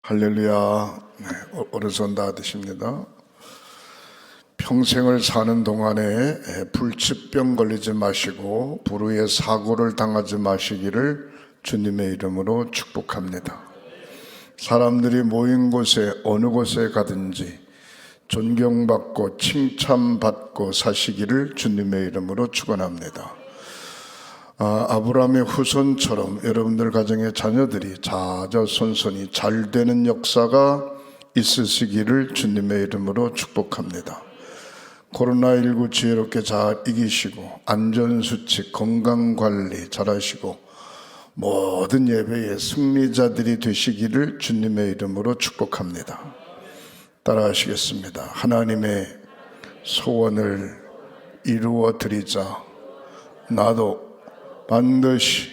할렐루야. 네, 오른손 다 드십니다. 평생을 사는 동안에 불치병 걸리지 마시고 불의의 사고를 당하지 마시기를 주님의 이름으로 축복합니다. 사람들이 모인 곳에 어느 곳에 가든지 존경받고 칭찬받고 사시기를 주님의 이름으로 축원합니다. 아브라함의 후손처럼 여러분들 가정의 자녀들이 자자손손이 잘 되는 역사가 있으시기를 주님의 이름으로 축복합니다. 코로나19 지혜롭게 잘 이기시고 안전수칙, 건강관리 잘하시고 모든 예배의 승리자들이 되시기를 주님의 이름으로 축복합니다. 따라하시겠습니다. 하나님의 소원을 이루어 드리자. 나도 반드시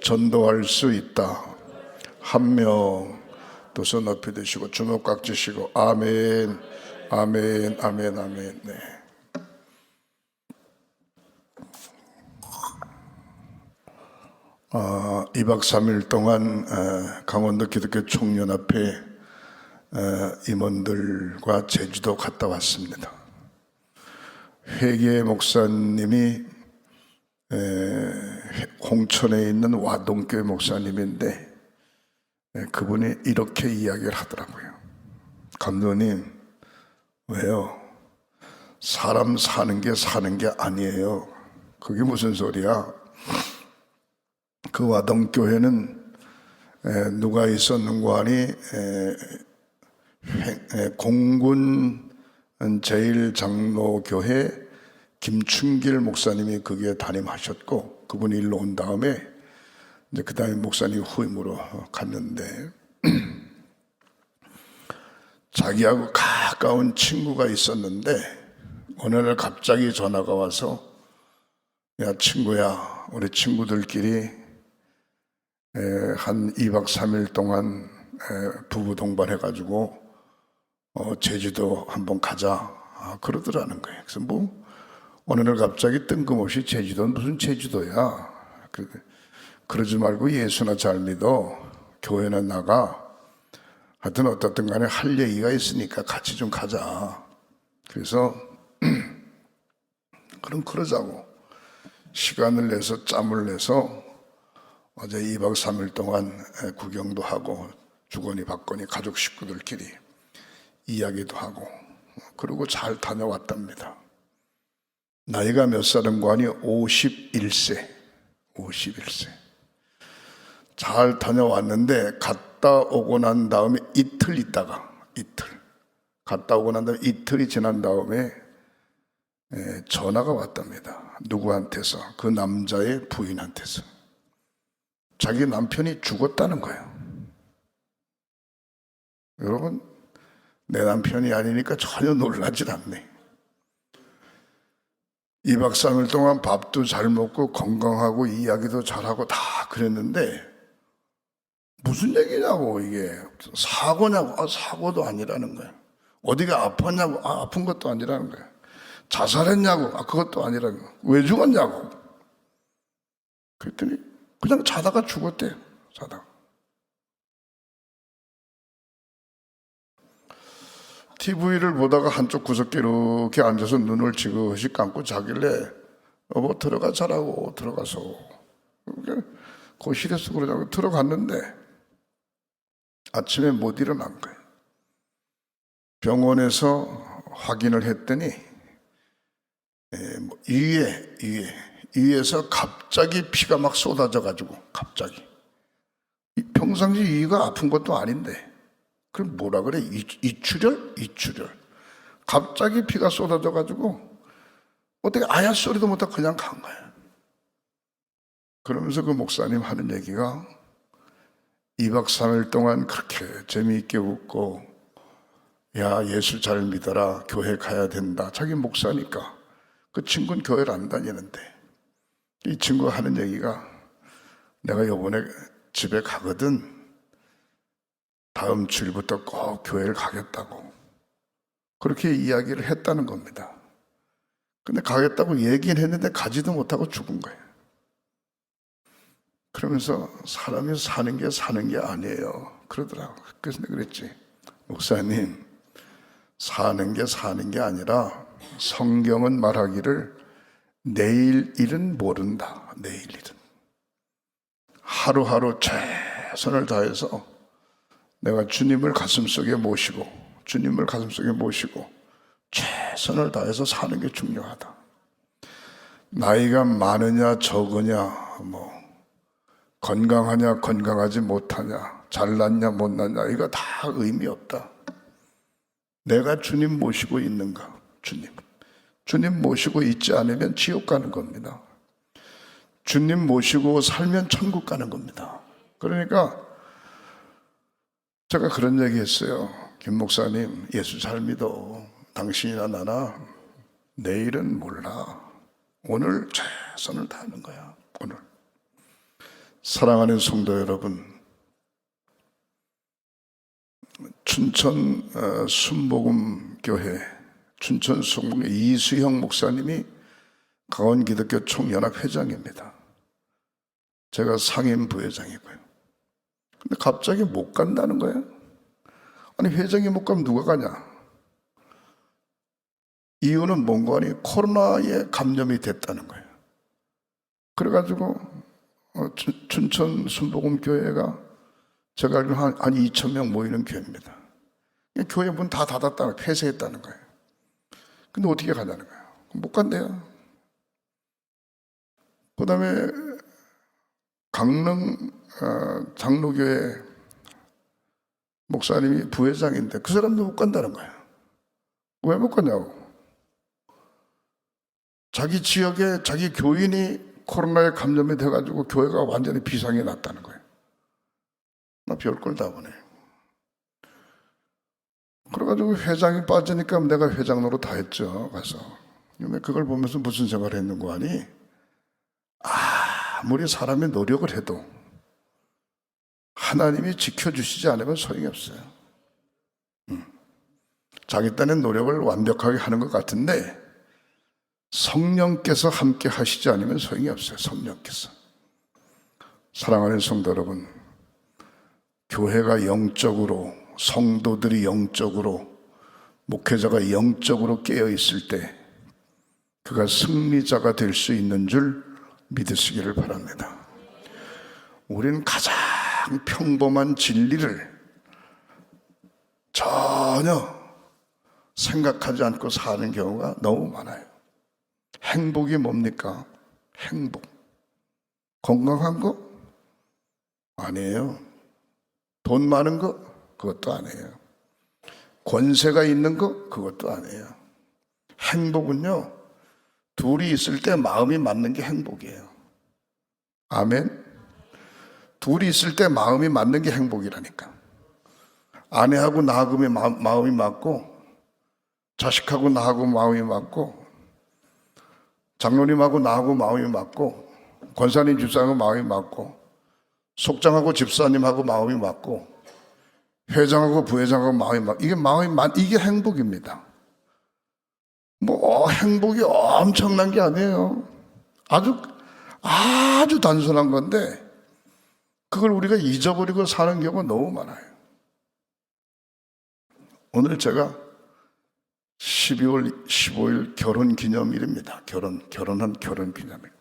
전도할 수 있다. 한 명 두 손 높이 드시고 주먹 꽉 쥐시고 아멘, 아멘, 아멘, 아멘. 네. 아, 2박 3일 동안 강원도 기독교 총연합회 임원들과 제주도 갔다 왔습니다. 회계 목사님이 홍천에 있는 와동교회 목사님인데 그분이 이렇게 이야기를 하더라고요. 감독님, 왜요? 사람 사는 게 아니에요. 그게 무슨 소리야? 그 와동교회는 누가 있었는고 하니 공군 제1장로교회 김춘길 목사님이 거기에 담임하셨고 그분이 일로 온 다음에 이제 그 다음에 목사님 후임으로 갔는데 자기하고 가까운 친구가 있었는데 어느 날 갑자기 전화가 와서 야 친구야, 우리 친구들끼리 한 2박 3일 동안 부부 동반해가지고 제주도 한번 가자 그러더라는 거예요. 그래서 뭐 어느 날 갑자기 뜬금없이 제주도는 무슨 제주도야. 그러지 말고 예수나 잘 믿어. 교회나 나가. 하여튼 어떻든 간에 할 얘기가 있으니까 같이 좀 가자. 그래서 그럼 그러자고 시간을 내서 짬을 내서 어제 2박 3일 동안 구경도 하고 주거니 받거니 가족 식구들끼리 이야기도 하고 그러고 잘 다녀왔답니다. 나이가 몇 살인고 하니 51세. 잘 다녀왔는데 갔다 오고 난 다음에 이틀 갔다 오고 난 다음에 이틀이 지난 다음에 전화가 왔답니다. 누구한테서? 그 남자의 부인한테서. 자기 남편이 죽었다는 거예요. 여러분, 내 남편이 아니니까 전혀 놀라질 않네. 2박 3일 동안 밥도 잘 먹고 건강하고 이야기도 잘하고 다 그랬는데 무슨 얘기냐고. 이게 사고냐고. 사고도 아니라는 거예요. 어디가 아팠냐고. 아픈 것도 아니라는 거예요. 자살했냐고. 그것도 아니라는 거예요. 왜 죽었냐고. 그랬더니 그냥 자다가 죽었대요. 자다가. TV를 보다가 한쪽 구석에 이렇게 앉아서 눈을 지그시 감고 자길래 여보 들어가 자라고. 들어가서 거실에서 그러자고 들어갔는데 아침에 못 일어난 거예요. 병원에서 확인을 했더니 위에서 갑자기 피가 막 쏟아져 가지고 갑자기 평상시 위가 아픈 것도 아닌데 그럼 뭐라 그래? 이출혈? 갑자기 피가 쏟아져 가지고 어떻게 아야 소리도 못하고 그냥 간 거예요. 그러면서 그 목사님 하는 얘기가 2박 3일 동안 그렇게 재미있게 웃고 야 예수 잘 믿어라. 교회 가야 된다. 자기 목사니까. 그 친구는 교회를 안 다니는데 이 친구가 하는 얘기가 내가 이번에 집에 가거든. 다음 주일부터 꼭 교회를 가겠다고 그렇게 이야기를 했다는 겁니다. 근데 가겠다고 얘기는 했는데 가지도 못하고 죽은 거예요. 그러면서 사람이 사는 게 아니에요. 그러더라고. 그래서 내가 그랬지. 목사님, 사는 게 아니라 성경은 말하기를 내일 일은 모른다. 내일 일은. 하루하루 최선을 다해서 내가 주님을 가슴속에 모시고 최선을 다해서 사는 게 중요하다. 나이가 많으냐 적으냐, 건강하냐 건강하지 못하냐, 잘났냐 못났냐, 이거 다 의미 없다. 내가 주님 모시고 있는가? 주님 모시고 있지 않으면 지옥 가는 겁니다. 주님 모시고 살면 천국 가는 겁니다. 그러니까 제가 그런 얘기 했어요. 김 목사님, 예수 잘 믿어. 당신이나 나나 내일은 몰라. 오늘 최선을 다하는 거야. 오늘. 사랑하는 성도 여러분, 춘천 순복음교회 춘천 순복음 이수형 목사님이 강원기독교 총연합 회장입니다. 제가 상임 부회장이고요. 근데 갑자기 못 간다는 거예요. 아니, 회장이 못 가면 누가 가냐? 이유는 뭔가 하니 코로나에 감염이 됐다는 거예요. 그래가지고 춘천 순복음교회가 제가 알기로 한 2,000명 모이는 교회입니다. 교회 문 다 닫았다는, 폐쇄했다는 거예요. 근데 어떻게 가냐는 거예요. 못 간대요. 그 다음에 강릉 장로교회 목사님이 부회장인데 그 사람도 못 간다는 거예요. 왜 못 가냐고. 자기 지역에 자기 교인이 코로나에 감염이 돼가지고 교회가 완전히 비상이 났다는 거예요. 나 별걸 다 보네. 그래가지고 회장이 빠지니까 내가 회장 노릇 다 했죠. 가서. 근데 그걸 보면서 무슨 생각을 했는고 하니, 아무리 사람이 노력을 해도 하나님이 지켜주시지 않으면 소용이 없어요. 자기 딴엔 노력을 완벽하게 하는 것 같은데 성령께서 함께 하시지 않으면 소용이 없어요. 성령께서. 사랑하는 성도 여러분, 교회가 영적으로, 성도들이 영적으로, 목회자가 영적으로 깨어있을 때 그가 승리자가 될 수 있는 줄 믿으시기를 바랍니다. 우리는 가장 평범한 진리를 전혀 생각하지 않고 사는 경우가 너무 많아요. 행복이 뭡니까? 행복. 건강한 거? 아니에요. 돈 많은 거? 그것도 아니에요. 권세가 있는 거? 그것도 아니에요. 행복은요, 둘이 있을 때 마음이 맞는 게 행복이에요. 아멘? 둘이 있을 때 마음이 맞는 게 행복이라니까. 아내하고 나하고 마음이 맞고, 자식하고 나하고 마음이 맞고, 장로님하고 나하고 마음이 맞고, 권사님 집사하고 마음이 맞고, 속장하고 집사님하고 마음이 맞고, 회장하고 부회장하고 마음이 맞고, 이게 행복입니다. 행복이 엄청난 게 아니에요. 아주 단순한 건데, 그걸 우리가 잊어버리고 사는 경우가 너무 많아요. 오늘 제가 12월 15일 결혼 기념일입니다. 결혼한 결혼 기념일.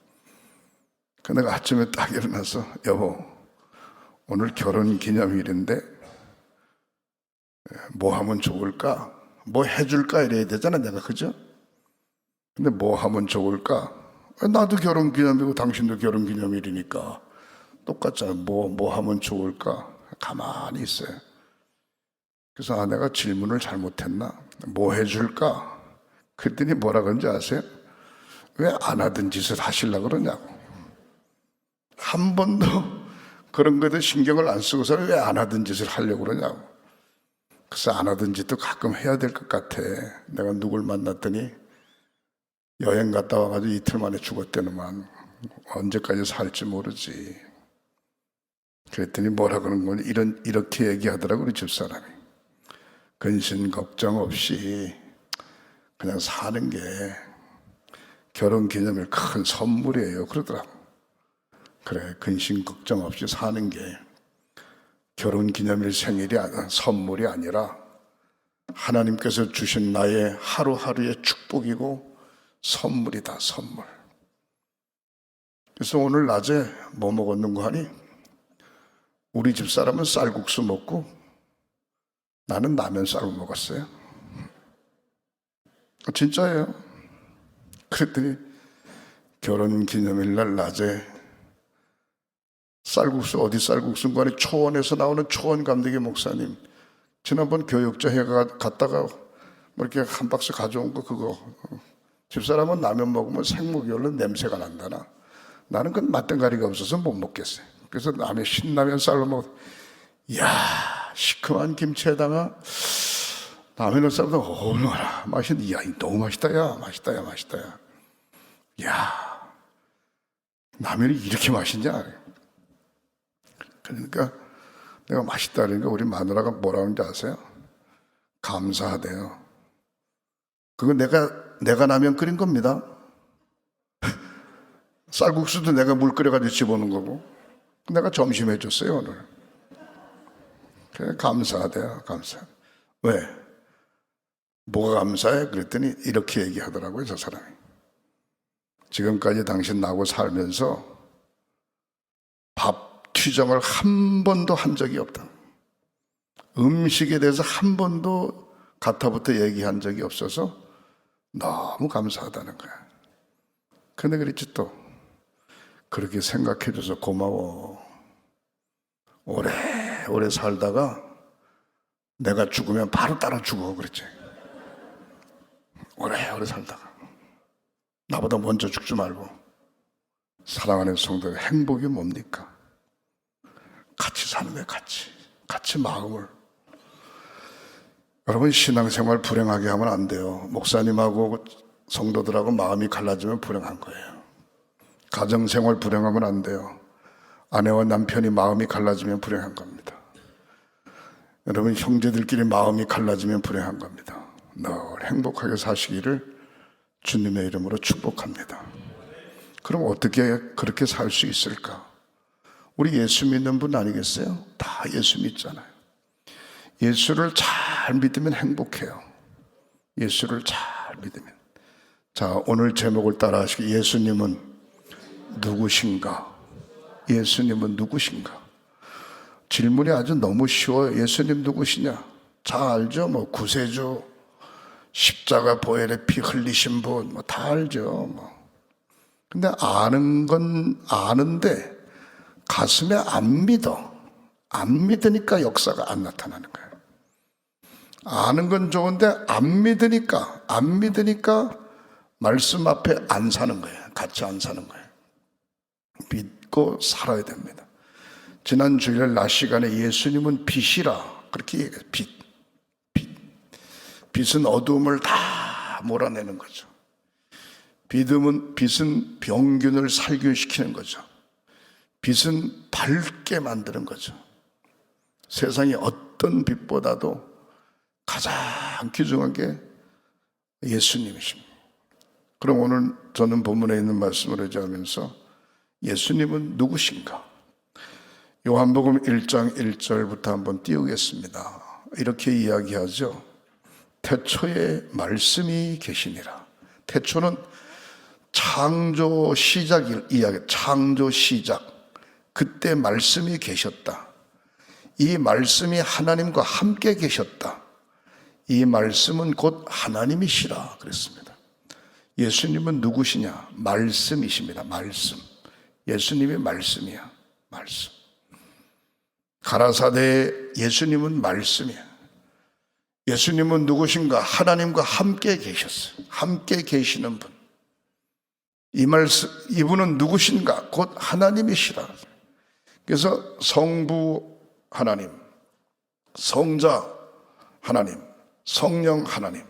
내가 아침에 딱 일어나서, 여보, 오늘 결혼 기념일인데 뭐 하면 좋을까? 뭐 해줄까? 이래야 되잖아, 내가. 그죠? 근데 뭐 하면 좋을까? 나도 결혼 기념일이고 당신도 결혼 기념일이니까 똑같잖아. 뭐 하면 좋을까? 가만히 있어요. 그래서 내가 질문을 잘못했나? 뭐 해줄까? 그랬더니 뭐라 그런지 아세요? 왜 안 하던 짓을 하시려고 그러냐고. 한 번도 그런 거에도 신경을 안 쓰고서 왜 안 하던 짓을 하려고 그러냐고. 그래서 안 하던 짓도 가끔 해야 될 것 같아. 내가 누굴 만났더니 여행 갔다 와가지고 이틀 만에 죽었대는만. 언제까지 살지 모르지. 그랬더니 뭐라 그런 건 이렇게 얘기하더라고, 우리 집사람이. 근심 걱정 없이 그냥 사는 게 결혼 기념일 큰 선물이에요. 그러더라고. 그래, 근심 걱정 없이 사는 게 결혼 기념일 선물이 아니라 하나님께서 주신 나의 하루하루의 축복이고 선물이다, 선물. 그래서 오늘 낮에 뭐 먹었는고 하니 우리 집사람은 쌀국수 먹고 나는 라면 쌀국 먹었어요. 진짜예요. 그랬더니 결혼 기념일 날 낮에 쌀국수, 어디 쌀국수인가 하니 초원에서 나오는 초원 감독의 목사님, 지난번 교육자회 갔다가 뭐 이렇게 한 박스 가져온 거 그거, 집사람은 라면 먹으면 생목이 얼른 냄새가 난다나, 나는 그건 맛등가리가 없어서 못 먹겠어요. 그래서 라면, 신라면 쌀로 먹어. 이야, 시큼한 김치에다가 라면을 쌀도 얼마나 맛있는데, 이야, 너무 맛있다, 야, 맛있다, 야, 맛있다, 야. 이야, 라면이 이렇게 맛있냐? 그러니까 내가 맛있다 그러니까 우리 마누라가 뭐라 하는지 아세요? 감사하대요. 그건 내가 라면 끓인 겁니다. 쌀국수도 내가 물 끓여가지고 집어넣은 거고, 내가 점심 해줬어요, 오늘. 그래, 감사하대요, 감사. 왜? 뭐가 감사해? 그랬더니 이렇게 얘기하더라고요, 저 사람이. 지금까지 당신 나하고 살면서 밥 투정을 한 번도 한 적이 없다. 음식에 대해서 한 번도 가타부터 얘기한 적이 없어서 너무 감사하다는 거야. 근데 그랬지 또. 그렇게 생각해줘서 고마워. 오래 살다가 내가 죽으면 바로 따라 죽어. 그랬지. 오래 살다가. 나보다 먼저 죽지 말고. 사랑하는 성도, 행복이 뭡니까? 같이 사는 거예요, 같이 마음을. 여러분, 신앙생활 불행하게 하면 안 돼요. 목사님하고 성도들하고 마음이 갈라지면 불행한 거예요. 가정생활 불행하면 안 돼요. 아내와 남편이 마음이 갈라지면 불행한 겁니다. 여러분, 형제들끼리 마음이 갈라지면 불행한 겁니다. 늘 행복하게 사시기를 주님의 이름으로 축복합니다. 그럼 어떻게 그렇게 살 수 있을까? 우리 예수 믿는 분 아니겠어요? 다 예수 믿잖아요. 예수를 잘 믿으면 행복해요. 예수를 잘 믿으면. 자, 오늘 제목을 따라 하시고, 예수님은 누구신가? 예수님은 누구신가? 질문이 아주 너무 쉬워요. 예수님 누구시냐? 잘 알죠? 뭐 구세주, 십자가 보혈의 피 흘리신 분, 뭐 다 알죠. 근데 아는 건 아는데 가슴에 안 믿어. 안 믿으니까 역사가 안 나타나는 거예요. 아는 건 좋은데 안 믿으니까 말씀 앞에 안 사는 거예요. 같이 안 사는 거예요. 믿고 살아야 됩니다. 지난 주일 낮 시간에 예수님은 빛이라 그렇게 얘기해요. 빛은 어두움을 다 몰아내는 거죠. 빛은 병균을 살균시키는 거죠. 빛은 밝게 만드는 거죠. 세상의 어떤 빛보다도 가장 귀중한 게 예수님이십니다. 그럼 오늘 저는 본문에 있는 말씀을 의지하면서 예수님은 누구신가? 요한복음 1장 1절부터 한번 띄우겠습니다. 이렇게 이야기하죠. 태초에 말씀이 계시니라. 태초는 창조 시작을 이야기, 창조 시작. 그때 말씀이 계셨다. 이 말씀이 하나님과 함께 계셨다. 이 말씀은 곧 하나님이시라 그랬습니다. 예수님은 누구시냐? 말씀이십니다. 말씀. 예수님이 말씀이야. 말씀. 가라사대의 예수님은 말씀이야. 예수님은 누구신가? 하나님과 함께 계셨어요. 함께 계시는 분. 이 말씀, 이분은 누구신가? 곧 하나님이시라. 그래서 성부 하나님, 성자 하나님, 성령 하나님,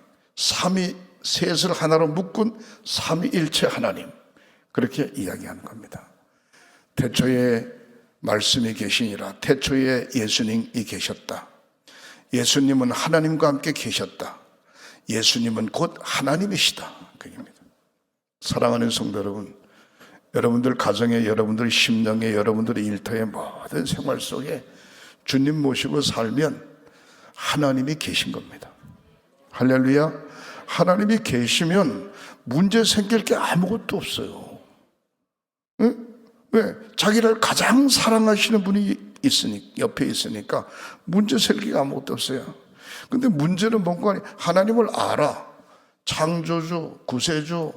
셋을 하나로 묶은 삼위일체 하나님, 그렇게 이야기하는 겁니다. 태초에 말씀이 계시니라. 태초에 예수님이 계셨다. 예수님은 하나님과 함께 계셨다. 예수님은 곧 하나님이시다. 그입니다. 사랑하는 성도 여러분, 여러분들 가정에, 여러분들 심령에, 여러분들의 일터의 모든 생활 속에 주님 모시고 살면 하나님이 계신 겁니다. 할렐루야. 하나님이 계시면 문제 생길 게 아무것도 없어요. 응? 왜? 자기를 가장 사랑하시는 분이 옆에 있으니까 문제 생길 게 아무것도 없어요. 근데 문제는 뭔가 하나님을 알아. 창조주, 구세주,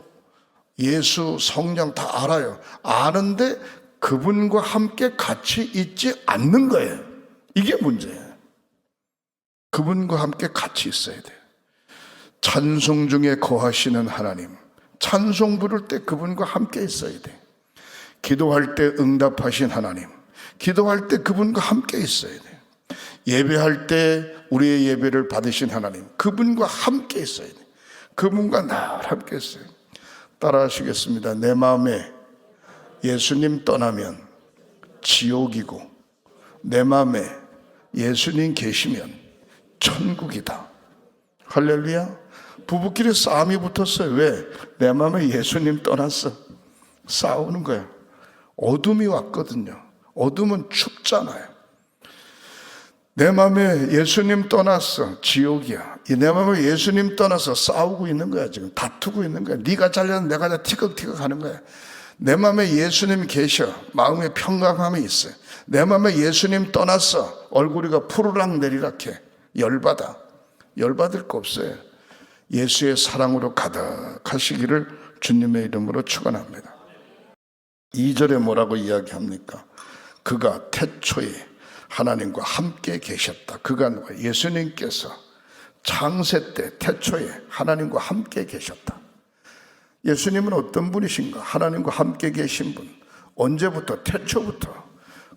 예수, 성령 다 알아요. 아는데 그분과 함께 같이 있지 않는 거예요. 이게 문제예요. 그분과 함께 같이 있어야 돼요. 찬송 중에 거하시는 하나님, 찬송 부를 때 그분과 함께 있어야 돼요. 기도할 때 응답하신 하나님, 기도할 때 그분과 함께 있어야 돼요. 예배할 때 우리의 예배를 받으신 하나님, 그분과 함께 있어야 돼요. 그분과 늘 함께 있어요. 따라 하시겠습니다. 내 마음에 예수님 떠나면 지옥이고, 내 마음에 예수님 계시면 천국이다. 할렐루야. 부부끼리 싸움이 붙었어요. 왜? 내 마음에 예수님 떠났어. 싸우는 거야. 어둠이 왔거든요. 어둠은 춥잖아요. 내 마음에 예수님 떠났어. 지옥이야. 내 마음에 예수님 떠나서 싸우고 있는 거야. 지금 다투고 있는 거야. 네가 잘려서 내가 다 티격티격 하는 거야. 내 마음에 예수님 계셔. 마음에 평강함이 있어요. 내 마음에 예수님 떠났어. 얼굴이가 푸르락 내리락해. 열받아. 열받을 거 없어요. 예수의 사랑으로 가득하시기를 주님의 이름으로 축원합니다. 2절에 뭐라고 이야기합니까? 그가 태초에 하나님과 함께 계셨다. 그가 예수님께서 창세 때 태초에 하나님과 함께 계셨다. 예수님은 어떤 분이신가? 하나님과 함께 계신 분. 언제부터? 태초부터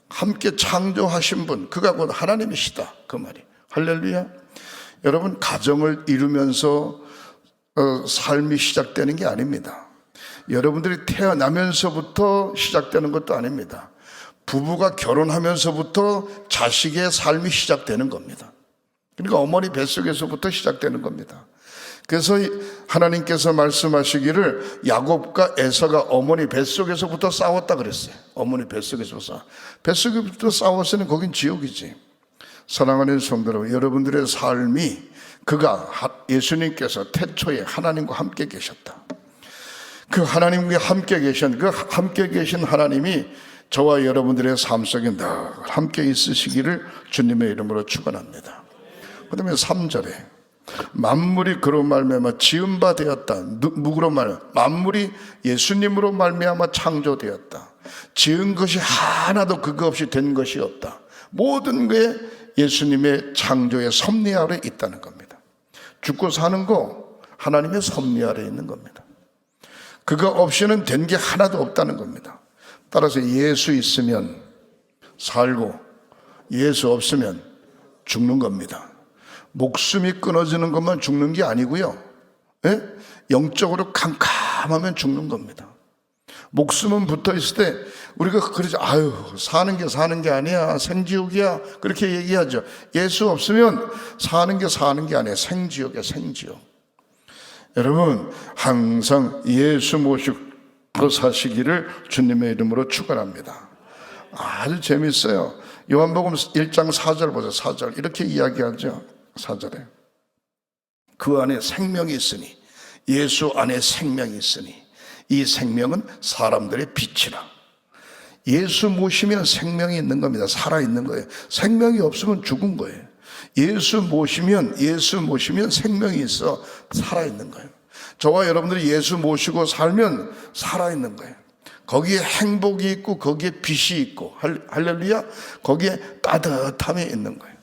함께 창조하신 분. 그가 곧 하나님이시다. 그 말이. 할렐루야. 여러분, 가정을 이루면서 삶이 시작되는 게 아닙니다. 여러분들이 태어나면서부터 시작되는 것도 아닙니다. 부부가 결혼하면서부터 자식의 삶이 시작되는 겁니다. 그러니까 어머니 뱃속에서부터 시작되는 겁니다. 그래서 하나님께서 말씀하시기를 야곱과 에서가 어머니 뱃속에서부터 싸웠다 그랬어요. 어머니 뱃속에서부터 싸웠으니 거긴 지옥이지. 사랑하는 성도 여러분, 여러분들의 삶이 그가 예수님께서 태초에 하나님과 함께 계셨다. 그 하나님과 함께 계신 그 함께 계신 하나님이 저와 여러분들의 삶 속에 늘 함께 있으시기를 주님의 이름으로 축원합니다. 그다음에 3절에 만물이 그로 말미암아 지은 바 되었다. 누구로 말하면 만물이 예수님으로 말미암아 창조되었다. 지은 것이 하나도 그거 없이 된 것이 없다. 모든 게 예수님의 창조의 섭리 아래 있다는 겁니다. 죽고 사는 거 하나님의 섭리 아래 있는 겁니다. 그거 없이는 된 게 하나도 없다는 겁니다. 따라서 예수 있으면 살고 예수 없으면 죽는 겁니다. 목숨이 끊어지는 것만 죽는 게 아니고요. 예? 영적으로 캄캄하면 죽는 겁니다. 목숨은 붙어 있을 때 우리가 그러죠. 아유, 사는 게 아니야. 생지옥이야. 그렇게 얘기하죠. 예수 없으면 사는 게 아니야. 생지옥이야, 생지옥. 여러분, 항상 예수 모시고 사시기를 주님의 이름으로 축원합니다. 아주 재밌어요. 요한복음 1장 4절 보세요. 4절 이렇게 이야기하죠. 4절에 그 안에 생명이 있으니, 예수 안에 생명이 있으니 이 생명은 사람들의 빛이라. 예수 모시면 생명이 있는 겁니다. 살아있는 거예요. 생명이 없으면 죽은 거예요. 예수 모시면 생명이 있어 살아있는 거예요. 저와 여러분들이 예수 모시고 살면 살아있는 거예요. 거기에 행복이 있고 거기에 빛이 있고, 할렐루야, 거기에 따뜻함이 있는 거예요.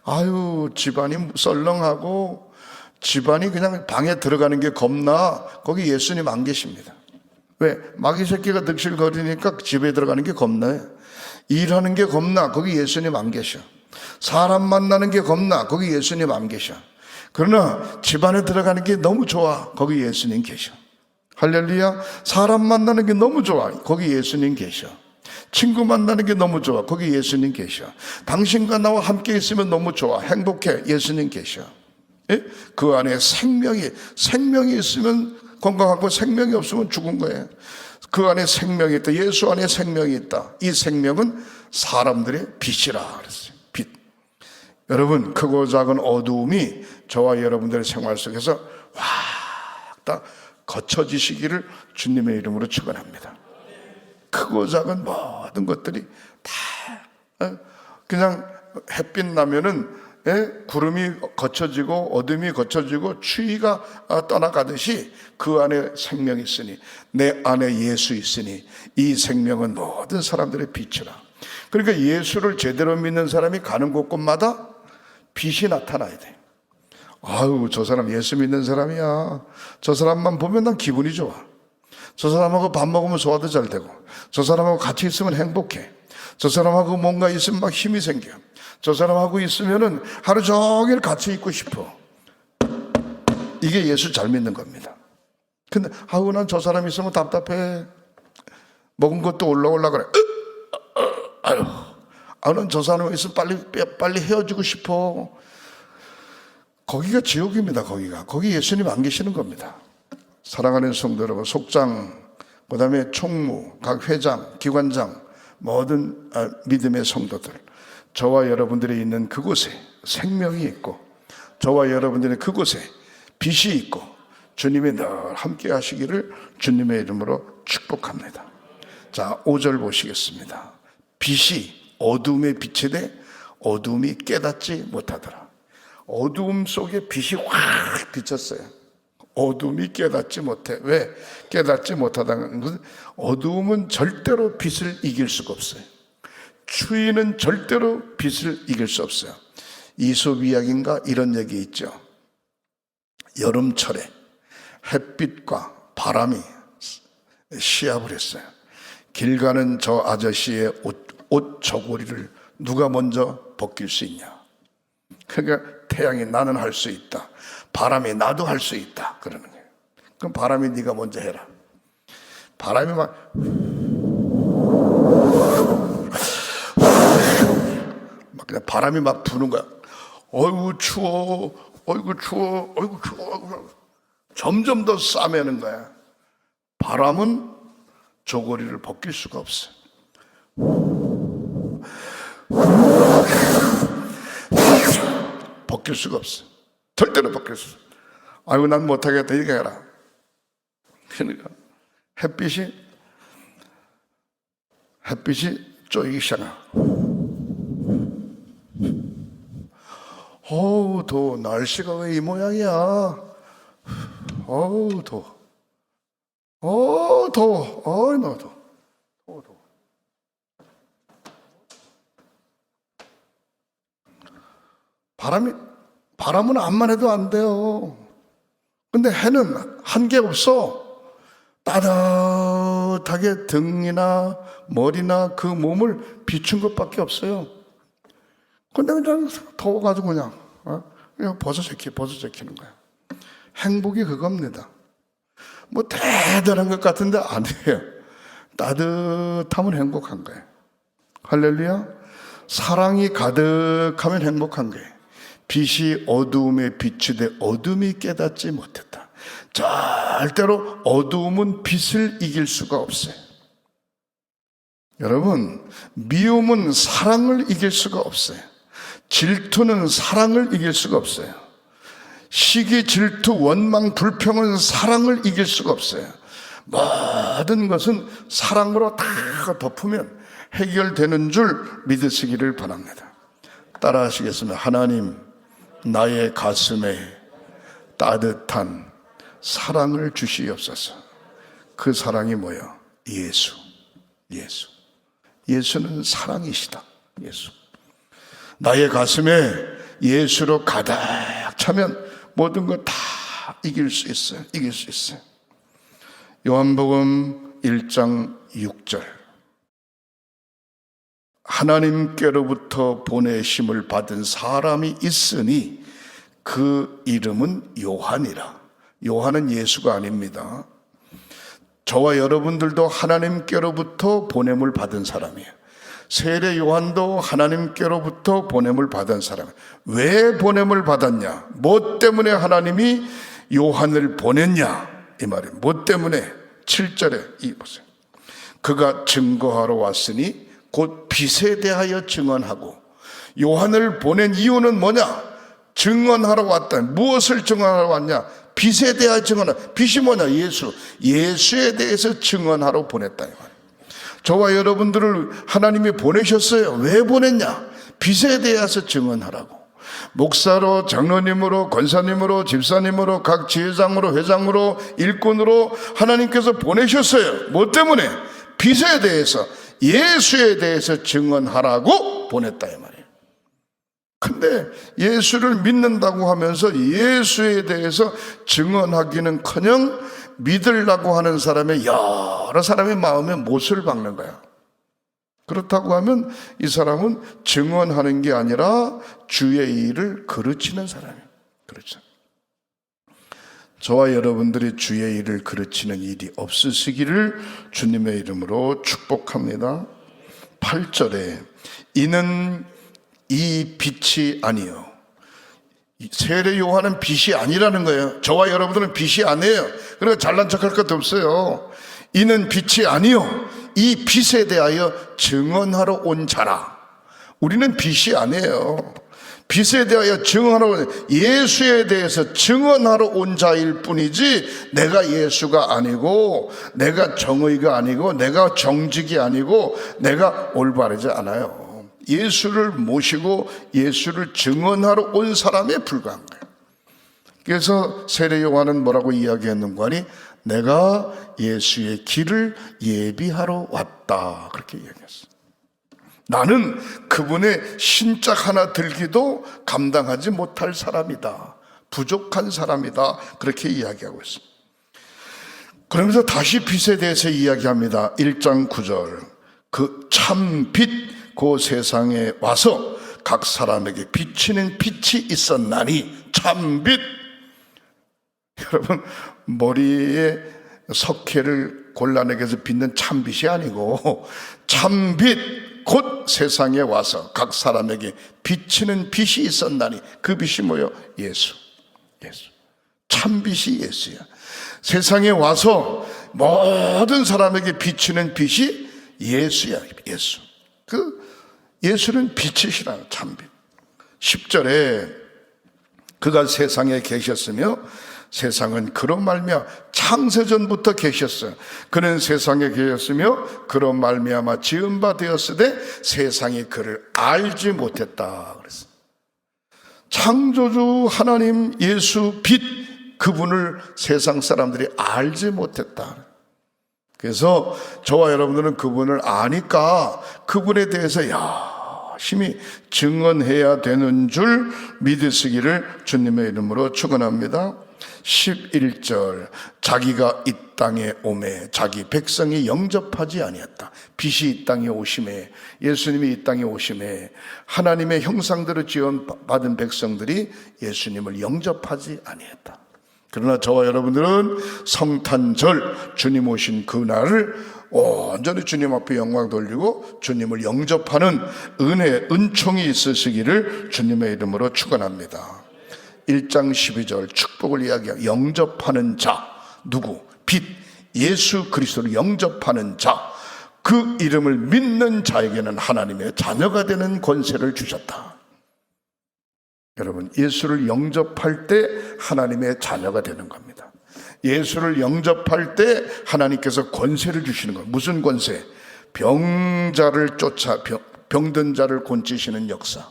아유, 집안이 썰렁하고 집안이 그냥 방에 들어가는 게 겁나, 거기 예수님 안 계십니다. 왜? 마귀 새끼가 득실거리니까 집에 들어가는 게 겁나요. 일하는 게 겁나, 거기 예수님 안 계셔. 사람 만나는 게 겁나, 거기 예수님 안 계셔. 그러나 집안에 들어가는 게 너무 좋아, 거기 예수님 계셔. 할렐루야. 사람 만나는 게 너무 좋아, 거기 예수님 계셔. 친구 만나는 게 너무 좋아, 거기 예수님 계셔. 당신과 나와 함께 있으면 너무 좋아, 행복해, 예수님 계셔. 예? 그 안에 생명이 있으면 건강하고 생명이 없으면 죽은 거예요. 그 안에 생명이 있다. 예수 안에 생명이 있다. 이 생명은 사람들의 빛이라 그랬어요. 빛. 여러분, 크고 작은 어두움이 저와 여러분들의 생활 속에서 확 다 거쳐지시기를 주님의 이름으로 축원합니다. 크고 작은 모든 것들이 다 그냥 햇빛 나면은 구름이 거쳐지고 어둠이 거쳐지고 추위가 떠나가듯이 그 안에 생명이 있으니, 내 안에 예수 있으니 이 생명은 모든 사람들의 빛이라. 그러니까 예수를 제대로 믿는 사람이 가는 곳곳마다 빛이 나타나야 돼. 아유, 저 사람 예수 믿는 사람이야. 저 사람만 보면 난 기분이 좋아. 저 사람하고 밥 먹으면 소화도 잘 되고, 저 사람하고 같이 있으면 행복해. 저 사람하고 뭔가 있으면 막 힘이 생겨. 저 사람하고 있으면은 하루 종일 같이 있고 싶어. 이게 예수 잘 믿는 겁니다. 근데 아우, 난 저 사람 있으면 답답해. 먹은 것도 올라 그래. 아유, 난 저 사람 있으면 빨리 헤어지고 싶어. 거기가 지옥입니다. 거기 예수님 안 계시는 겁니다. 사랑하는 성도 여러분, 속장, 그 다음에 총무, 각 회장, 기관장, 모든 믿음의 성도들, 저와 여러분들이 있는 그곳에 생명이 있고, 저와 여러분들이 그곳에 빛이 있고, 주님이 늘 함께 하시기를 주님의 이름으로 축복합니다. 자, 5절 보시겠습니다. 빛이 어둠에 비치되 어둠이 깨닫지 못하더라. 어두움 속에 빛이 확 비쳤어요. 어둠이 깨닫지 못해. 왜? 깨닫지 못하다는 것은, 어두움은 절대로 빛을 이길 수가 없어요. 추위는 절대로 빛을 이길 수 없어요. 이솝 이야기인가 이런 얘기 있죠. 여름철에 햇빛과 바람이 시합을 했어요. 길 가는 저 아저씨의 옷 저고리를 누가 먼저 벗길 수 있냐. 그러니까 태양이 나는 할 수 있다, 바람이 나도 할 수 있다 그러는 거예요. 그럼 바람이 네가 먼저 해라. 바람이 막 그냥 바람이 막 부는 거야. 어이구 추워, 어이구 추워, 어이구 추워. 점점 더 싸매는 거야. 바람은 저고리를 벗길 수가 없어요. 벗길 수가 없어. 절대로 벗길 수 없어. 아이고, 난 못하겠다 이렇게 해라. 그러니까 햇빛이 쪼이기 시작하. 어우 더워. 날씨가 왜 이 모양이야. 어우 더워. 더워. 너 더워. 바람은 암만 해도 안 돼요. 근데 해는 한계 없어. 따뜻하게 등이나 머리나 그 몸을 비춘 것밖에 없어요. 근데 그냥 더워가지고 그냥 벗어제키는 거야. 행복이 그겁니다. 뭐 대단한 것 같은데 아니에요. 따뜻하면 행복한 거예요. 할렐루야. 사랑이 가득하면 행복한 거예요. 빛이 어두움에 비추되 어둠이 깨닫지 못했다. 절대로 어두움은 빛을 이길 수가 없어요. 여러분, 미움은 사랑을 이길 수가 없어요. 질투는 사랑을 이길 수가 없어요. 시기, 질투, 원망, 불평은 사랑을 이길 수가 없어요. 모든 것은 사랑으로 다 덮으면 해결되는 줄 믿으시기를 바랍니다. 따라 하시겠습니다. 하나님, 나의 가슴에 따뜻한 사랑을 주시옵소서. 그 사랑이 뭐예요? 예수는 사랑이시다. 예수. 나의 가슴에 예수로 가득 차면 모든 것 다 이길 수 있어요. 요한복음 1장 6절. 하나님께로부터 보내심을 받은 사람이 있으니 그 이름은 요한이라. 요한은 예수가 아닙니다. 저와 여러분들도 하나님께로부터 보냄을 받은 사람이에요. 세례 요한도 하나님께로부터 보냄을 받은 사람이에요. 왜 보냄을 받았냐? 뭐 때문에 하나님이 요한을 보냈냐? 이 말이에요. 뭐 때문에? 7절에 이 보세요. 그가 증거하러 왔으니 곧 빛에 대하여 증언하고. 요한을 보낸 이유는 뭐냐? 증언하러 왔다. 무엇을 증언하러 왔냐? 빛에 대하여 증언하라. 빛이 뭐냐? 예수에 대해서 증언하러 보냈다 이 말이에요. 저와 여러분들을 하나님이 보내셨어요. 왜 보냈냐? 빛에 대해서 증언하라고. 목사로, 장로님으로, 권사님으로, 집사님으로, 각 지회장으로, 회장으로, 일꾼으로 하나님께서 보내셨어요. 뭐 때문에? 빛에 대해서, 예수에 대해서 증언하라고 보냈다 이 말이에요. 근데 예수를 믿는다고 하면서 예수에 대해서 증언하기는커녕 믿으려고 하는 사람의 여러 사람의 마음에 못을 박는 거야. 그렇다고 하면 이 사람은 증언하는 게 아니라 주의 일을 그르치는 사람이에요. 그렇죠. 저와 여러분들이 주의 일을 그르치는 일이 없으시기를 주님의 이름으로 축복합니다. 8절에 이는 이 빛이 아니요. 세례 요한은 빛이 아니라는 거예요. 저와 여러분들은 빛이 아니에요. 그러니까 잘난 척할 것도 없어요. 이는 빛이 아니요. 이 빛에 대하여 증언하러 온 자라. 우리는 빛이 아니에요. 빛에 대하여 증언하러 온, 예수에 대해서 증언하러 온 자일 뿐이지 내가 예수가 아니고 내가 정의가 아니고 내가 정직이 아니고 내가 올바르지 않아요. 예수를 모시고 예수를 증언하러 온 사람에 불과한 거예요. 그래서 세례 요한은 뭐라고 이야기했는가 하니 내가 예수의 길을 예비하러 왔다 그렇게 이야기했어요. 나는 그분의 신짝 하나 들기도 감당하지 못할 사람이다. 부족한 사람이다. 그렇게 이야기하고 있습니다. 그러면서 다시 빛에 대해서 이야기합니다. 1장 9절 그 참 빛 그 세상에 와서 각 사람에게 비치는 빛이 있었나니 참빛. 여러분 머리에 석회를 골라내서 빛는 참빛이 아니고 참빛 곧 세상에 와서 각 사람에게 비치는 빛이 있었나니 그 빛이 뭐요? 예수. 참빛이 예수야. 세상에 와서 모든 사람에게 비치는 빛이 예수야. 예수. 그 예수는 빛이시라. 참빛. 10절에 그가 세상에 계셨으며 세상은 그로 말미암아 창세전부터 계셨어요. 그는 세상에 계셨으며 그로 말미암아 지은 바 되었으되 세상이 그를 알지 못했다 그랬어요. 창조주 하나님 예수 빛 그분을 세상 사람들이 알지 못했다. 그래서 저와 여러분들은 그분을 아니까 그분에 대해서 열심히 증언해야 되는 줄 믿으시기를 주님의 이름으로 축원합니다. 11절 자기가 이 땅에 오매 자기 백성이 영접하지 아니했다. 빛이 이 땅에 오심에 예수님이 이 땅에 오심에 하나님의 형상대로 지원받은 백성들이 예수님을 영접하지 아니했다. 그러나 저와 여러분들은 성탄절 주님 오신 그날을 온전히 주님 앞에 영광 돌리고 주님을 영접하는 은총이 있으시기를 주님의 이름으로 축원합니다. 1장 12절 축복을 이야기하고 영접하는 자 누구? 빛 예수 그리스도를 영접하는 자 그 이름을 믿는 자에게는 하나님의 자녀가 되는 권세를 주셨다. 여러분 예수를 영접할 때 하나님의 자녀가 되는 겁니다. 예수를 영접할 때 하나님께서 권세를 주시는 거예요. 무슨 권세? 병자를 병든 자를 고치시는 역사,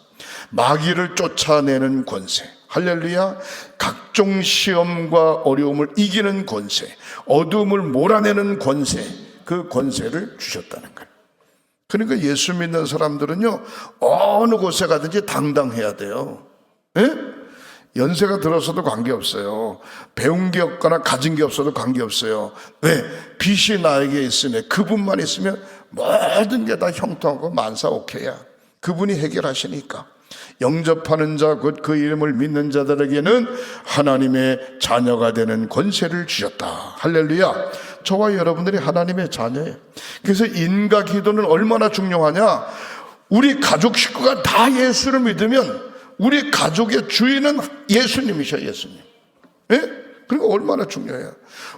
마귀를 쫓아내는 권세, 할렐루야. 각종 시험과 어려움을 이기는 권세, 어둠을 몰아내는 권세, 그 권세를 주셨다는 거예요. 그러니까 예수 믿는 사람들은요 어느 곳에 가든지 당당해야 돼요. 예? 연세가 들어서도 관계없어요. 배운 게 없거나 가진 게 없어도 관계없어요. 왜? 빛이 나에게 있으면 그분만 있으면 모든 게 다 형통하고 만사오케야. 그분이 해결하시니까. 영접하는 자 곧 그 이름을 믿는 자들에게는 하나님의 자녀가 되는 권세를 주셨다. 할렐루야. 저와 여러분들이 하나님의 자녀예요. 그래서 인과 기도는 얼마나 중요하냐. 우리 가족 식구가 다 예수를 믿으면 우리 가족의 주인은 예수님이셔. 예수님. 예? 그러니까 얼마나 중요해요.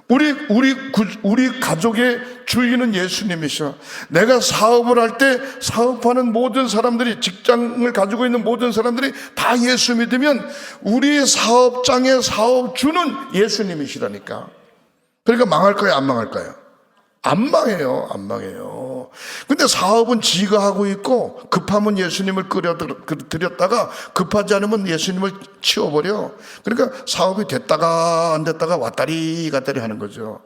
우리 가족의 주인은 예수님이셔. 내가 사업을 할 때 사업하는 모든 사람들이, 직장을 가지고 있는 모든 사람들이 다 예수 믿으면 우리 사업장의 사업주는 예수님이시라니까. 그러니까 망할까요, 안 망할까요? 안 망해요, 안 망해요. 근데 사업은 지가 하고 있고, 급하면 예수님을 들였다가 급하지 않으면 예수님을 치워버려. 그러니까 사업이 됐다가 안 됐다가 왔다리 갔다리 하는 거죠.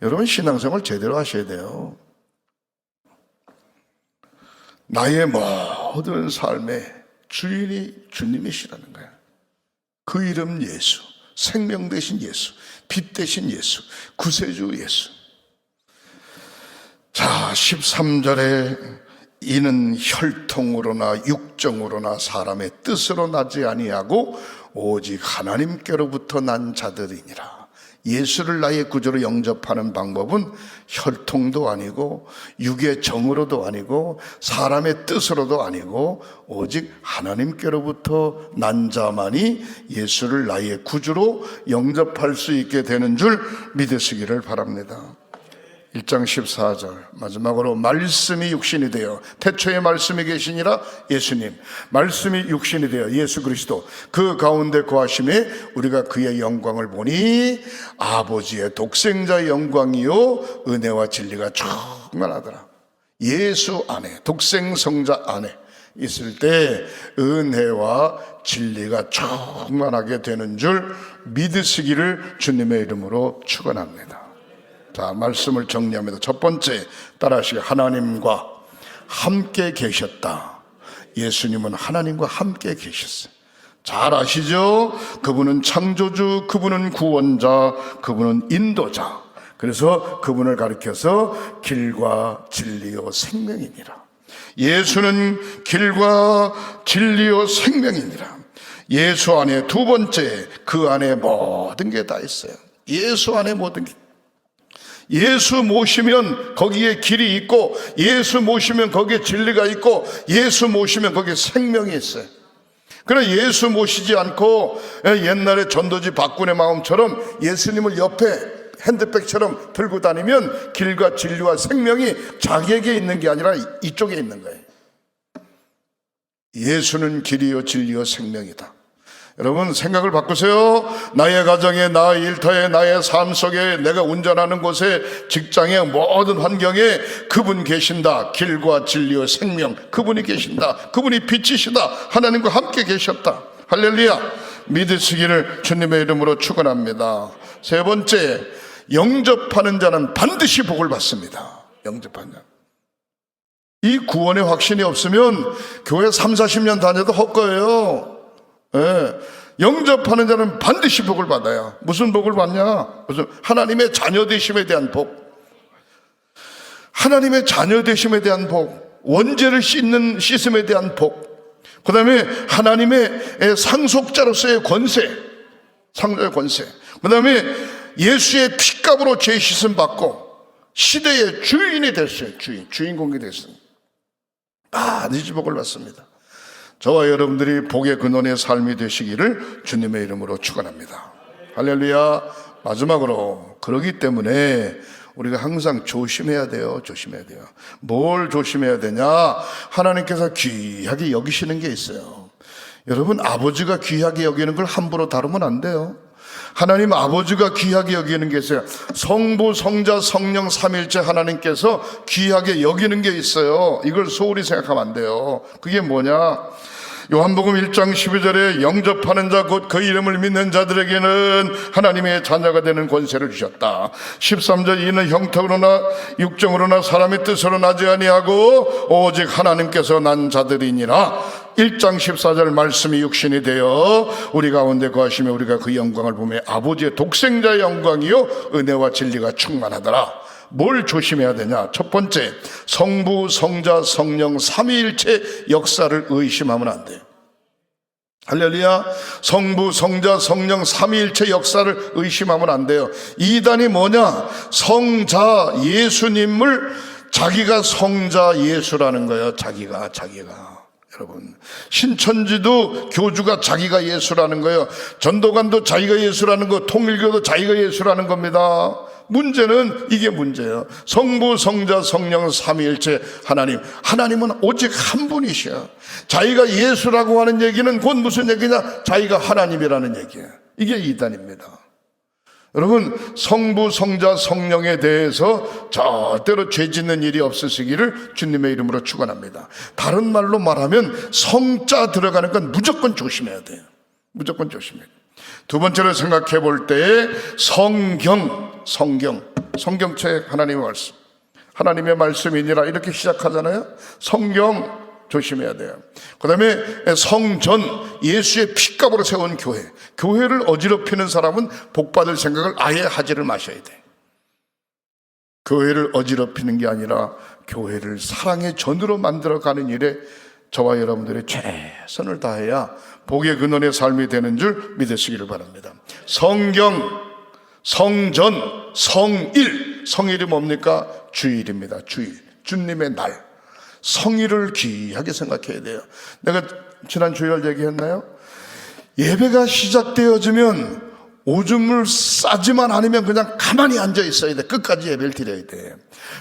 여러분, 신앙생활 제대로 하셔야 돼요. 나의 모든 삶의 주인이 주님이시라는 거야. 그 이름 예수, 생명 되신 예수, 빛 되신 예수, 구세주 예수. 자, 13절에 이는 혈통으로나 육정으로나 사람의 뜻으로 나지 아니하고 오직 하나님께로부터 난 자들이니라. 예수를 나의 구주로 영접하는 방법은 혈통도 아니고 육의 정으로도 아니고 사람의 뜻으로도 아니고 오직 하나님께로부터 난 자만이 예수를 나의 구주로 영접할 수 있게 되는 줄 믿으시기를 바랍니다. 1장 14절 마지막으로 말씀이 육신이 되어, 태초에 말씀이 계시니라 예수님, 말씀이 육신이 되어 예수 그리스도 그 가운데 거하심에 우리가 그의 영광을 보니 아버지의 독생자의 영광이요 은혜와 진리가 충만하더라. 예수 안에, 독생성자 안에 있을 때 은혜와 진리가 충만하게 되는 줄 믿으시기를 주님의 이름으로 축원합니다. 자, 말씀을 정리합니다. 첫 번째, 따라하시기. 하나님과 함께 계셨다. 예수님은 하나님과 함께 계셨어요. 잘 아시죠? 그분은 창조주, 그분은 구원자, 그분은 인도자. 그래서 그분을 가리켜서 길과 진리요 생명이니라. 예수는 길과 진리요 생명이니라. 예수 안에, 두 번째, 그 안에 모든 게 다 있어요. 예수 안에 모든 게. 예수 모시면 거기에 길이 있고, 예수 모시면 거기에 진리가 있고, 예수 모시면 거기에 생명이 있어요. 그러나 예수 모시지 않고 옛날에 전도지 박군의 마음처럼 예수님을 옆에 핸드백처럼 들고 다니면 길과 진리와 생명이 자기에게 있는 게 아니라 이쪽에 있는 거예요. 예수는 길이요 진리요 생명이다. 여러분, 생각을 바꾸세요. 나의 가정에, 나의 일터에, 나의 삶 속에, 내가 운전하는 곳에, 직장의 모든 환경에 그분 계신다. 길과 진리와 생명, 그분이 계신다. 그분이 빛이시다. 하나님과 함께 계셨다. 할렐루야. 믿으시기를 주님의 이름으로 축원합니다. 세 번째, 영접하는 자는 반드시 복을 받습니다. 영접하는 자. 이 구원의 확신이 없으면 교회 30-40년 다녀도 헛거예요. 네. 영접하는 자는 반드시 복을 받아요. 무슨 복을 받냐? 무슨 하나님의 자녀 되심에 대한 복, 하나님의 자녀 되심에 대한 복, 원죄를 씻음에 대한 복, 그 다음에 하나님의 상속자로서의 권세, 상속의 권세, 그 다음에 예수의 피값으로 죄 씻음 받고 시대의 주인이 됐어요. 주인공이 됐어요. 반드시 복을 받습니다. 저와 여러분들이 복의 근원의 삶이 되시기를 주님의 이름으로 축원합니다. 할렐루야. 마지막으로, 그러기 때문에 우리가 항상 조심해야 돼요. 조심해야 돼요. 뭘 조심해야 되냐? 하나님께서 귀하게 여기시는 게 있어요. 여러분, 아버지가 귀하게 여기는 걸 함부로 다루면 안 돼요. 하나님 아버지가 귀하게 여기는 게 있어요. 성부, 성자, 성령 삼일체 하나님께서 귀하게 여기는 게 있어요. 이걸 소홀히 생각하면 안 돼요. 그게 뭐냐? 요한복음 1장 12절에 영접하는 자 곧 그 이름을 믿는 자들에게는 하나님의 자녀가 되는 권세를 주셨다. 13절 이는 형통으로나 육정으로나 사람의 뜻으로 나지 아니하고 오직 하나님께서 난 자들이니라. 1장 14절 말씀이 육신이 되어 우리 가운데 거하시며 우리가 그 영광을 보며 아버지의 독생자의 영광이요 은혜와 진리가 충만하더라. 뭘 조심해야 되냐? 첫 번째, 성부, 성자, 성령 삼위일체 역사를 의심하면 안 돼요. 할렐루야. 성부, 성자, 성령 삼위일체 역사를 의심하면 안 돼요. 이단이 뭐냐? 성자 예수님을 자기가 성자 예수라는 거예요. 자기가 여러분, 신천지도 교주가 자기가 예수라는 거예요. 전도관도 자기가 예수라는 거, 통일교도 자기가 예수라는 겁니다. 문제는 이게 문제예요. 성부, 성자, 성령, 삼위일체 하나님. 하나님은 오직 한 분이셔. 자기가 예수라고 하는 얘기는 곧 무슨 얘기냐? 자기가 하나님이라는 얘기예요. 이게 이단입니다. 여러분, 성부, 성자, 성령에 대해서 절대로 죄 짓는 일이 없으시기를 주님의 이름으로 축원합니다. 다른 말로 말하면 성자 들어가는 건 무조건 조심해야 돼요. 무조건 조심해야 돼요. 두 번째로 생각해 볼 때에 성경책 하나님의 말씀, 하나님의 말씀이니라 이렇게 시작하잖아요. 성경 조심해야 돼요. 그 다음에 성전, 예수의 피값으로 세운 교회를 어지럽히는 사람은 복받을 생각을 아예 하지를 마셔야 돼. 교회를 어지럽히는 게 아니라 교회를 사랑의 전으로 만들어가는 일에 저와 여러분들이 최선을 다해야 복의 근원의 삶이 되는 줄 믿으시기를 바랍니다. 성경, 성전, 성일. 성일이 뭡니까? 주일입니다. 주일, 주님의 날. 성일을 귀하게 생각해야 돼요. 내가 지난 주일 얘기했나요? 예배가 시작되어지면 오줌을 싸지만 않으면 그냥 가만히 앉아 있어야 돼. 끝까지 예배를 드려야 돼.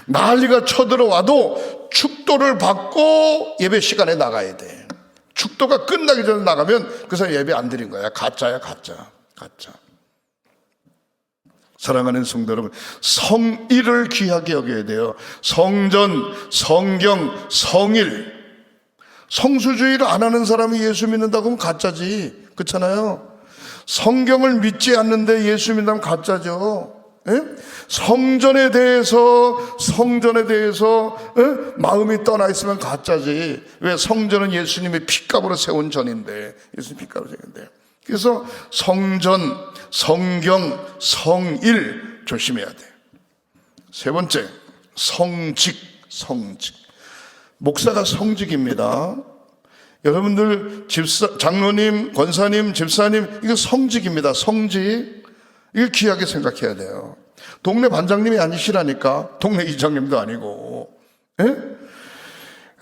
난리가 쳐들어와도 축도를 받고 예배 시간에 나가야 돼. 축도가 끝나기 전에 나가면 그 사람 예배 안 드린 거야. 가짜야, 가짜. 사랑하는 성도 여러분, 성일을 귀하게 여겨야 돼요. 성전, 성경, 성일. 성수주의를 안 하는 사람이 예수 믿는다고 하면 가짜지. 그렇잖아요. 성경을 믿지 않는데 예수 믿는다면 가짜죠. 예? 성전에 대해서 마음이 떠나 있으면 가짜지. 왜? 성전은 예수님의 피값으로 세운 전인데, 예수님 피값으로 세운데. 그래서 성전, 성경, 성일 조심해야 돼요. 세 번째, 성직. 목사가 성직입니다. 여러분들 장로님, 권사님, 집사님, 이거 성직입니다. 성직. 이거 귀하게 생각해야 돼요. 동네 반장님이 아니시라니까. 동네 이장님도 아니고. 예?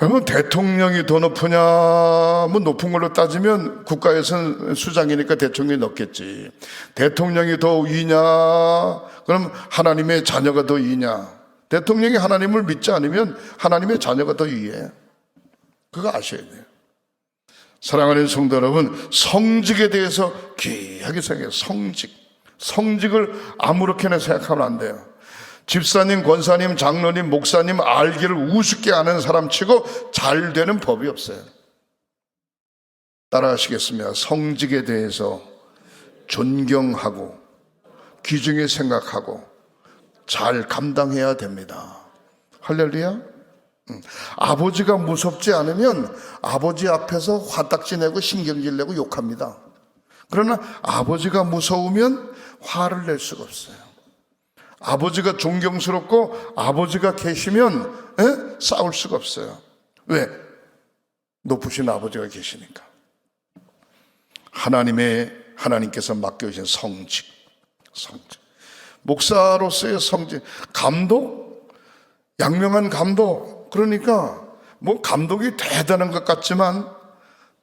여러분, 대통령이 더 높으냐? 뭐 높은 걸로 따지면 국가에서는 수장이니까 대통령이 높겠지. 대통령이 더 위냐? 그럼 하나님의 자녀가 더 위냐? 대통령이 하나님을 믿지 않으면 하나님의 자녀가 더 위해. 그거 아셔야 돼요. 사랑하는 성도 여러분, 성직에 대해서 귀하게 생각해요. 성직을 아무렇게나 생각하면 안 돼요. 집사님, 권사님, 장로님, 목사님 알기를 우습게 아는 사람 치고 잘 되는 법이 없어요. 따라하시겠습니다. 성직에 대해서 존경하고 귀중히 생각하고 잘 감당해야 됩니다. 할렐루야. 아버지가 무섭지 않으면 아버지 앞에서 화딱지 내고 신경질 내고 욕합니다. 그러나 아버지가 무서우면 화를 낼 수가 없어요. 아버지가 존경스럽고 아버지가 계시면 싸울 수가 없어요. 왜? 높으신 아버지가 계시니까. 하나님께서 맡겨주신 성직. 목사로서의 성직. 감독? 양명한 감독. 그러니까 뭐 감독이 대단한 것 같지만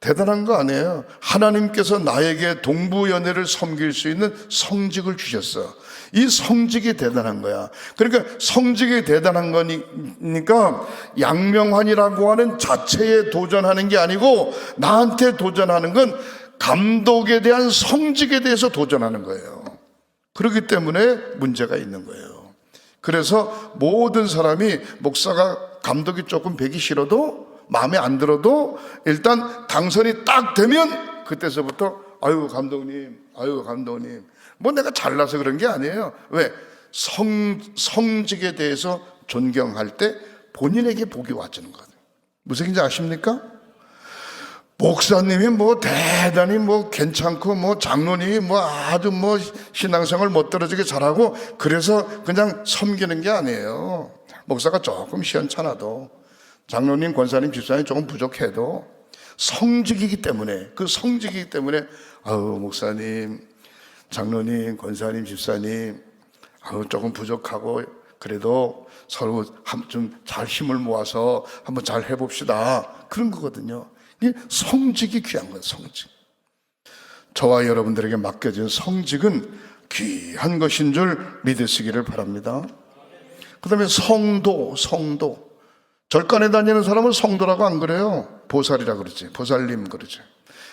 대단한 거 아니에요. 하나님께서 나에게 동부연애를 섬길 수 있는 성직을 주셨어. 이 성직이 대단한 거야. 그러니까 성직이 대단한 거니까 양명환이라고 하는 자체에 도전하는 게 아니고 나한테 도전하는 건 감독에 대한 성직에 대해서 도전하는 거예요. 그렇기 때문에 문제가 있는 거예요. 그래서 모든 사람이 목사가 감독이 조금 배기 싫어도 마음에 안 들어도 일단 당선이 딱 되면 그때서부터 아유 감독님 뭐 내가 잘나서 그런 게 아니에요. 왜? 성직에 대해서 존경할 때 본인에게 복이 와주는 거예요. 무슨 얘기인지 아십니까? 목사님이 뭐 대단히 뭐 괜찮고 뭐 장로님이 뭐 아주 뭐 신앙생활 못 떨어지게 잘하고 그래서 그냥 섬기는 게 아니에요. 목사가 조금 시원찮아도 장로님, 권사님, 집사님 조금 부족해도 성직이기 때문에 아유 목사님, 장로님, 권사님, 집사님 아유 조금 부족하고 그래도 서로 좀 잘 힘을 모아서 한번 잘 해봅시다. 그런 거거든요. 이 성직이 귀한 거예요. 성직. 저와 여러분들에게 맡겨진 성직은 귀한 것인 줄 믿으시기를 바랍니다. 그 다음에 성도. 절간에 다니는 사람은 성도라고 안 그래요. 보살이라 그러지. 보살님 그러지.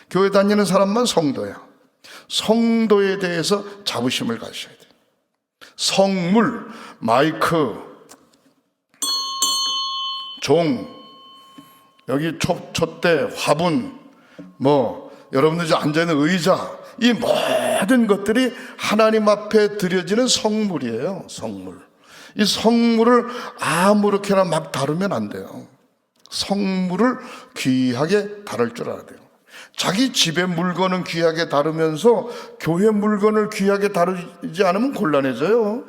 교회 다니는 사람만 성도야. 성도에 대해서 자부심을 가지셔야 돼요. 성물, 마이크, 종, 여기 촛대, 화분, 여러분들이 앉아있는 의자, 이 모든 것들이 하나님 앞에 드려지는 성물이에요. 성물. 이 성물을 아무렇게나 막 다루면 안 돼요. 성물을 귀하게 다룰 줄 알아야 돼요. 자기 집의 물건은 귀하게 다루면서 교회 물건을 귀하게 다루지 않으면 곤란해져요.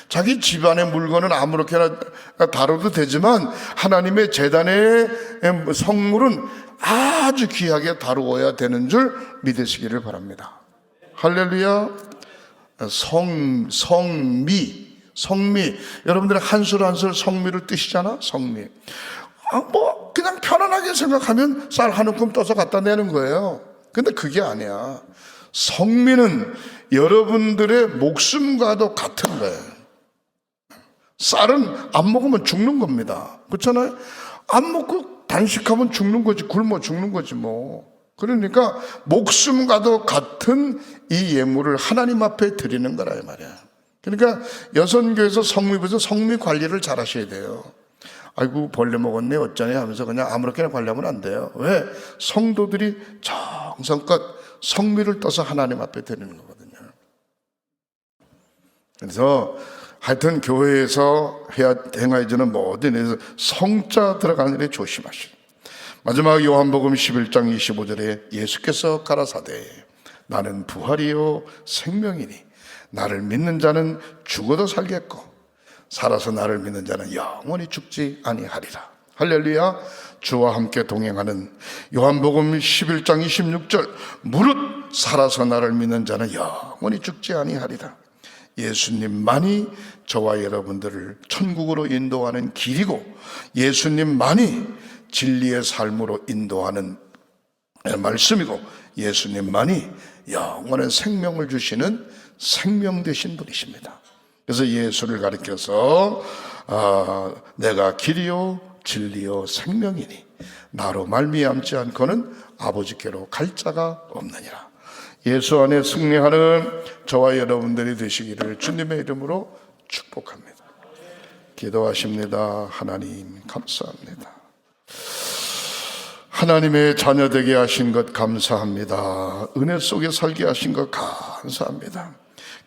자기 집안의 물건은 아무렇게나 다뤄도 되지만 하나님의 제단의 성물은 아주 귀하게 다루어야 되는 줄 믿으시기를 바랍니다. 할렐루야. 성미. 여러분들은 한술 한술 성미를 뜨시잖아. 성미. 그냥 편안하게 생각하면 쌀 한 움큼 떠서 갖다 내는 거예요. 근데 그게 아니야. 성미는 여러분들의 목숨과도 같은 거예요. 쌀은 안 먹으면 죽는 겁니다. 그렇잖아요? 안 먹고 단식하면 죽는 거지. 굶어 죽는 거지 뭐. 그러니까 목숨과도 같은 이 예물을 하나님 앞에 드리는 거라 이 말이야. 그러니까 여선교에서 성미부에서 성미 관리를 잘 하셔야 돼요. 아이고 벌레 먹었네 어쩌네 하면서 그냥 아무렇게나 관리하면 안 돼요. 왜? 성도들이 정성껏 성미를 떠서 하나님 앞에 드리는 거거든요. 그래서 하여튼 교회에서 행하여지는 모든 일에서 성자 들어가는 일에 조심하시오. 마지막 요한복음 11장 25절에 예수께서 가라사대 나는 부활이요 생명이니 나를 믿는 자는 죽어도 살겠고 살아서 나를 믿는 자는 영원히 죽지 아니하리라. 할렐루야. 주와 함께 동행하는 요한복음 11장 26절 무릇 살아서 나를 믿는 자는 영원히 죽지 아니하리라. 예수님만이 저와 여러분들을 천국으로 인도하는 길이고 예수님만이 진리의 삶으로 인도하는 말씀이고 예수님만이 영원한 생명을 주시는 생명 되신 분이십니다. 그래서 예수를 가리켜서 내가 길이요 진리요 생명이니 나로 말미암지 않고는 아버지께로 갈 자가 없느니라. 예수 안에 승리하는 저와 여러분들이 되시기를 주님의 이름으로 축복합니다. 기도하십니다. 하나님 감사합니다. 하나님의 자녀 되게 하신 것 감사합니다. 은혜 속에 살게 하신 것 감사합니다.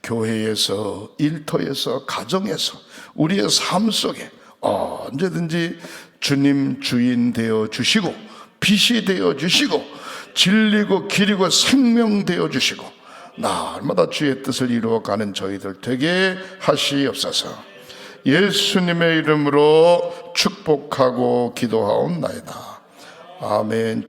교회에서, 일터에서, 가정에서, 우리의 삶 속에 언제든지 주님 주인 되어 주시고 빛이 되어 주시고 진리고 길이고 생명 되어 주시고 날마다 주의 뜻을 이루어가는 저희들 되게 하시옵소서. 예수님의 이름으로 축복하고 기도하옵나이다. 아멘.